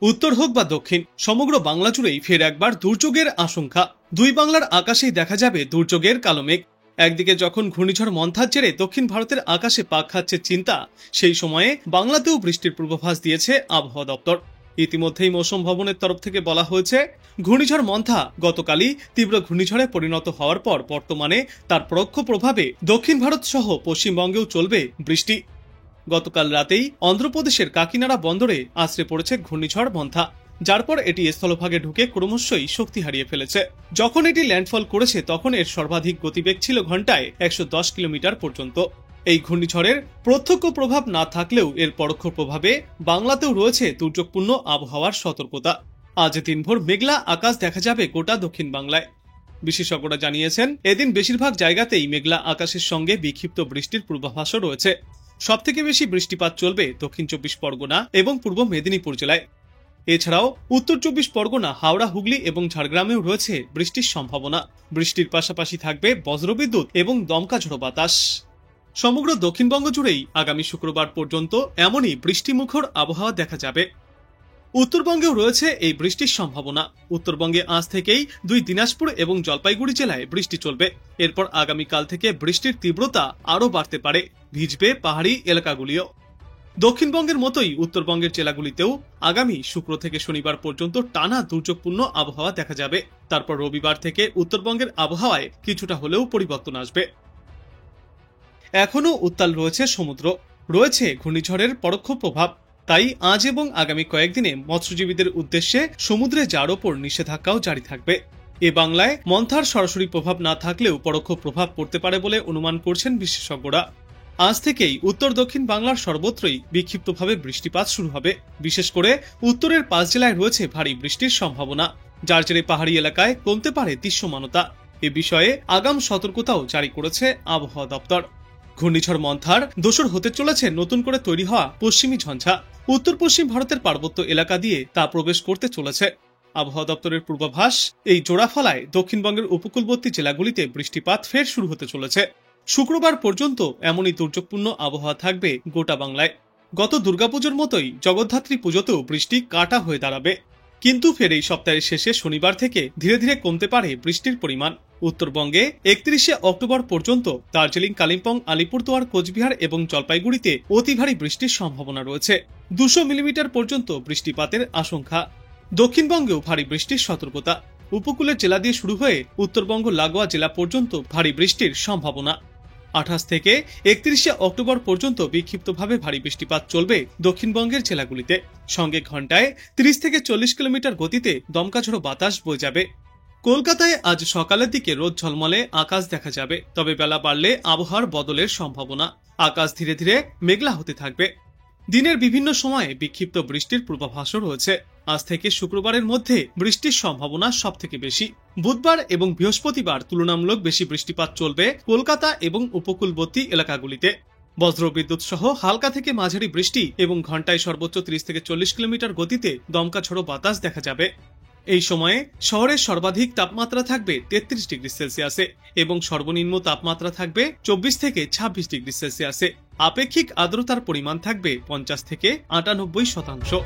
উত্তর হোক বা দক্ষিণ, সমগ্র বাংলা জুড়েই ফের একবার দুর্যোগের আশঙ্কা। দুই বাংলার আকাশেই দেখা যাবে দুর্যোগের কালো মেঘ। একদিকে যখন ঘূর্ণিঝড় মন্থার জেরে দক্ষিণ ভারতের আকাশে পাক খাচ্ছে চিন্তা, সেই সময়ে বাংলাতেও বৃষ্টির পূর্বাভাস দিয়েছে আবহাওয়া দপ্তর। ইতিমধ্যেই মৌসুম ভবনের তরফ থেকে বলা হয়েছে, ঘূর্ণিঝড় মন্থা গতকালই তীব্র ঘূর্ণিঝড়ে পরিণত হওয়ার পর বর্তমানে তার পরোক্ষ প্রভাবে দক্ষিণ ভারত সহ পশ্চিমবঙ্গেও চলবে বৃষ্টি। গতকাল রাতেই অন্ধ্রপ্রদেশের কাকিনাড়া বন্দরে আছড়ে পড়েছে ঘূর্ণিঝড় মন্থা, যার পর এটি স্থলভাগে ঢুকে ক্রমশই শক্তি হারিয়ে ফেলেছে। যখন এটি ল্যান্ডফল করেছে তখন এর সর্বাধিক গতিবেগ ছিল ঘন্টায় 110 কিলোমিটার পর্যন্ত। এই ঘূর্ণিঝড়ের প্রত্যক্ষ প্রভাব না থাকলেও এর পরোক্ষ প্রভাবে বাংলাতেও রয়েছে দুর্যোগপূর্ণ আবহাওয়ার সতর্কতা। আজ দিনভর মেঘলা আকাশ দেখা যাবে গোটা দক্ষিণ বাংলায়। বিশেষজ্ঞরা জানিয়েছেন, এদিন বেশিরভাগ জায়গাতেই মেঘলা আকাশের সঙ্গে বিক্ষিপ্ত বৃষ্টির পূর্বাভাসও রয়েছে। সবথেকে বেশি বৃষ্টিপাত চলবে দক্ষিণ 24 পরগনা এবং পূর্ব মেদিনীপুর জেলায়। এছাড়াও উত্তর 24 পরগনা, হাওড়া, হুগলি এবং ঝাড়গ্রামেও রয়েছে বৃষ্টির সম্ভাবনা। বৃষ্টির পাশাপাশি থাকবে বজ্রবিদ্যুৎ এবং দমকা ঝোড়ো বাতাস। সমগ্র দক্ষিণবঙ্গ জুড়েই আগামী শুক্রবার পর্যন্ত এমনই বৃষ্টিমুখর আবহাওয়া দেখা যাবে। উত্তরবঙ্গেও রয়েছে এই বৃষ্টির সম্ভাবনা। উত্তরবঙ্গে আজ থেকেই দুই দিনাজপুর এবং জলপাইগুড়ি জেলায় বৃষ্টি চলবে। এরপর আগামীকাল থেকে বৃষ্টির তীব্রতা আরও বাড়তে পারে, ভিজবে পাহাড়ি এলাকাগুলিও। দক্ষিণবঙ্গের মতোই উত্তরবঙ্গের জেলাগুলিতেও আগামী শুক্র থেকে শনিবার পর্যন্ত টানা দুর্যোগপূর্ণ আবহাওয়া দেখা যাবে। তারপর রবিবার থেকে উত্তরবঙ্গের আবহাওয়ায় কিছুটা হলেও পরিবর্তন আসবে। এখনও উত্তাল রয়েছে সমুদ্র, রয়েছে ঘূর্ণিঝড়ের পরোক্ষ প্রভাব। তাই আজ এবং আগামী কয়েকদিনে মৎস্যজীবীদের উদ্দেশ্যে সমুদ্রে যাওয়ার ওপর নিষেধাজ্ঞাও জারি থাকবে। এ বাংলায় মন্থার সরাসরি প্রভাব না থাকলেও পরোক্ষ প্রভাব পড়তে পারে বলে অনুমান করছেন বিশেষজ্ঞরা। আজ থেকেই উত্তর দক্ষিণ বাংলার সর্বত্রই বিক্ষিপ্তভাবে বৃষ্টিপাত শুরু হবে। বিশেষ করে উত্তরের 5 জেলায় রয়েছে ভারী বৃষ্টির সম্ভাবনা, যার জেরে পাহাড়ি এলাকায় কমতে পারে দৃশ্যমানতা। এ বিষয়ে আগাম সতর্কতাও জারি করেছে আবহাওয়া দপ্তর। ঘূর্ণিঝড় মন্থার দোসর হতে চলেছে নতুন করে তৈরি হওয়া পশ্চিমী ঝঞ্ঝা। উত্তর পশ্চিম ভারতের পার্বত্য এলাকা দিয়ে তা প্রবেশ করতে চলেছে। আবহাওয়া দপ্তরের পূর্বাভাস, এই জোড়াফলায় দক্ষিণবঙ্গের উপকূলবর্তী জেলাগুলিতে বৃষ্টিপাত ফের শুরু হতে চলেছে। শুক্রবার পর্যন্ত এমনই দুর্যোগপূর্ণ আবহাওয়া থাকবে গোটা বাংলায়। গত দুর্গাপুজোর মতোই জগদ্ধাত্রী পুজোতেও বৃষ্টি কাটা হয়ে দাঁড়াবে। কিন্তু ফের এই সপ্তাহের শেষে শনিবার থেকে ধীরে ধীরে কমতে পারে বৃষ্টির পরিমাণ। উত্তরবঙ্গে 31শে অক্টোবর পর্যন্ত দার্জিলিং, কালিম্পং, আলিপুরদুয়ার, কোচবিহার এবং জলপাইগুড়িতে অতি ভারী বৃষ্টির সম্ভাবনা রয়েছে। 200 মিলিমিটার পর্যন্ত বৃষ্টিপাতের আশঙ্কা। দক্ষিণবঙ্গেও ভারী বৃষ্টির সতর্কতা। উপকূলের জেলা দিয়ে শুরু হয়ে উত্তরবঙ্গ লাগোয়া জেলা পর্যন্ত ভারী বৃষ্টির সম্ভাবনা। 28 থেকে 31শে অক্টোবর পর্যন্ত বিক্ষিপ্তভাবে ভারী বৃষ্টিপাত চলবে দক্ষিণবঙ্গের জেলাগুলিতে। সঙ্গে ঘন্টায় 30 থেকে 40 কিলোমিটার গতিতে দমকা ঝোড়ো বাতাস বয়ে যাবে। কলকাতায় আজ সকালের দিকে রোদ ঝলমলে আকাশ দেখা যাবে, তবে বেলা বাড়লে আবহাওয়ার বদলের সম্ভাবনা। আকাশ ধীরে ধীরে মেঘলা হতে থাকবে। দিনের বিভিন্ন সময়ে বিক্ষিপ্ত বৃষ্টির পূর্বাভাসও রয়েছে। আজ থেকে শুক্রবারের মধ্যে বৃষ্টির সম্ভাবনা সব থেকে বেশি। বুধবার এবং বৃহস্পতিবার তুলনামূলক বেশি বৃষ্টিপাত চলবে কলকাতা এবং উপকূলবর্তী এলাকাগুলিতে। বজ্রবিদ্যুৎ সহ হালকা থেকে মাঝারি বৃষ্টি এবং ঘন্টায় সর্বোচ্চ 30 থেকে 40 কিলোমিটার গতিতে দমকা ঝোড়ো বাতাস দেখা যাবে। এই সময়ে শহরের সর্বাধিক তাপমাত্রা থাকবে 33 ডিগ্রি সেলসিয়াসে এবং সর্বনিম্ন তাপমাত্রা থাকবে 24 থেকে 26 ডিগ্রি সেলসিয়াসে। আপেক্ষিক আর্দ্রতার পরিমাণ থাকবে 50 থেকে 98%।